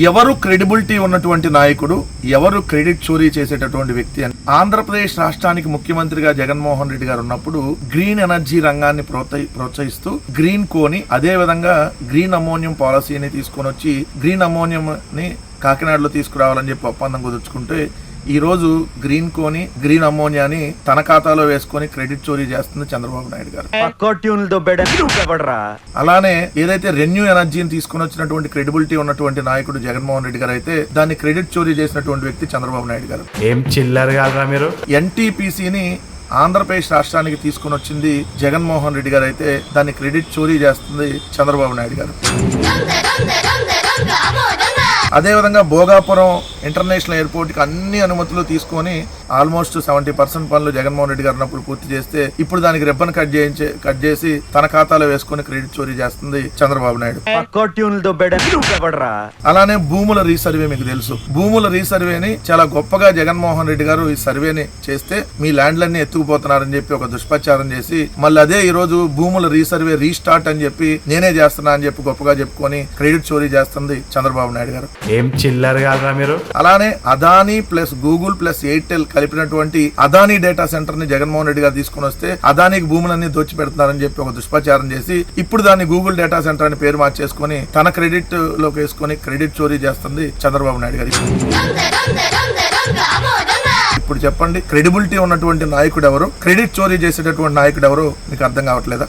ఎవరు క్రెడిబిలిటీ ఉన్నటువంటి నాయకుడు, ఎవరు క్రెడిట్ చోరీ చేసేటటువంటి వ్యక్తి అని ఆంధ్రప్రదేశ్ రాష్ట్రానికి ముఖ్యమంత్రిగా జగన్మోహన్ రెడ్డి గారు ఉన్నప్పుడు గ్రీన్ ఎనర్జీ రంగాన్ని ప్రోత్సహిస్తూ గ్రీన్ కోని అదే విధంగా గ్రీన్ అమోనియం పాలసీని తీసుకొని వచ్చి గ్రీన్ అమోనియం ని కాకినాడలో తీసుకురావాలని చెప్పి ఒప్పందం కుదుర్చుకుంటే ఈ రోజు గ్రీన్ కోని గ్రీన్ అమోనియాని తన ఖాతాలో వేసుకొని క్రెడిట్ చోరీ చేస్తుంది చంద్రబాబు నాయుడు గారు. అలానే ఏదైతే రెన్యూ ఎనర్జీని తీసుకుని వచ్చినటువంటి క్రెడిబిలిటీ ఉన్నటువంటి నాయకుడు జగన్మోహన్ రెడ్డి గారు అయితే దాన్ని క్రెడిట్ చోరీ చేసినటువంటి వ్యక్తి చంద్రబాబు నాయుడు గారు. ఏం చిల్లర్ కాదురా మీరు. ఎన్టీపీసీని ఆంధ్రప్రదేశ్ రాష్ట్రానికి తీసుకుని వచ్చింది జగన్మోహన్ రెడ్డి గారు అయితే దాన్ని క్రెడిట్ చోరీ చేస్తుంది చంద్రబాబు నాయుడు గారు. అదేవిధంగా భోగాపురం ఇంటర్నేషనల్ ఎయిర్పోర్ట్ కి అన్ని అనుమతులు తీసుకొని ఆల్మోస్ట్ 70% పనులు జగన్మోహన్ రెడ్డి గారు ఉన్నప్పుడు పూర్తి చేస్తే ఇప్పుడు దానికి రిబ్బన్ కట్ చేసి తన ఖాతాలో వేసుకొని క్రెడిట్ చోరీ చేస్తుంది చంద్రబాబు నాయుడు. అలానే భూముల రీసర్వే మీకు తెలుసు. భూముల రీసర్వేని చాలా గొప్పగా జగన్మోహన్ రెడ్డి గారు ఈ సర్వేని చేస్తే మీ ల్యాండ్లన్నీ ఎత్తుకుపోతున్నారని చెప్పి ఒక దుష్ప్రచారం చేసి మళ్ళీ అదే ఈ రోజు భూముల రీసర్వే రీస్టార్ట్ అని చెప్పి నేనే చేస్తున్నా అని చెప్పి గొప్పగా చెప్పుకొని క్రెడిట్ చోరీ చేస్తుంది చంద్రబాబు నాయుడు గారు. ఏం చిల్లర్ కాదురా మీరు. అలానే Adani plus Google plus Airtel కలిపినటువంటి అదానీ డేటా సెంటర్ ని జగన్మోహన్ రెడ్డి గారు తీసుకుని వస్తే అదానికి భూములన్నీ దోచి పెడుతున్నారని చెప్పి ఒక దుష్ప్రచారం చేసి ఇప్పుడు దాన్ని గూగుల్ డేటా సెంటర్ అని పేరు మార్చేసుకుని తన క్రెడిట్ లోకి వేసుకుని క్రెడిట్ చోరీ చేస్తుంది చంద్రబాబు నాయుడు గారు. ఇప్పుడు చెప్పండి, క్రెడిబిలిటీ ఉన్నటువంటి నాయకుడు ఎవరు, క్రెడిట్ చోరీ చేసేటటువంటి నాయకుడు ఎవరు మీకు అర్థం కావట్లేదా?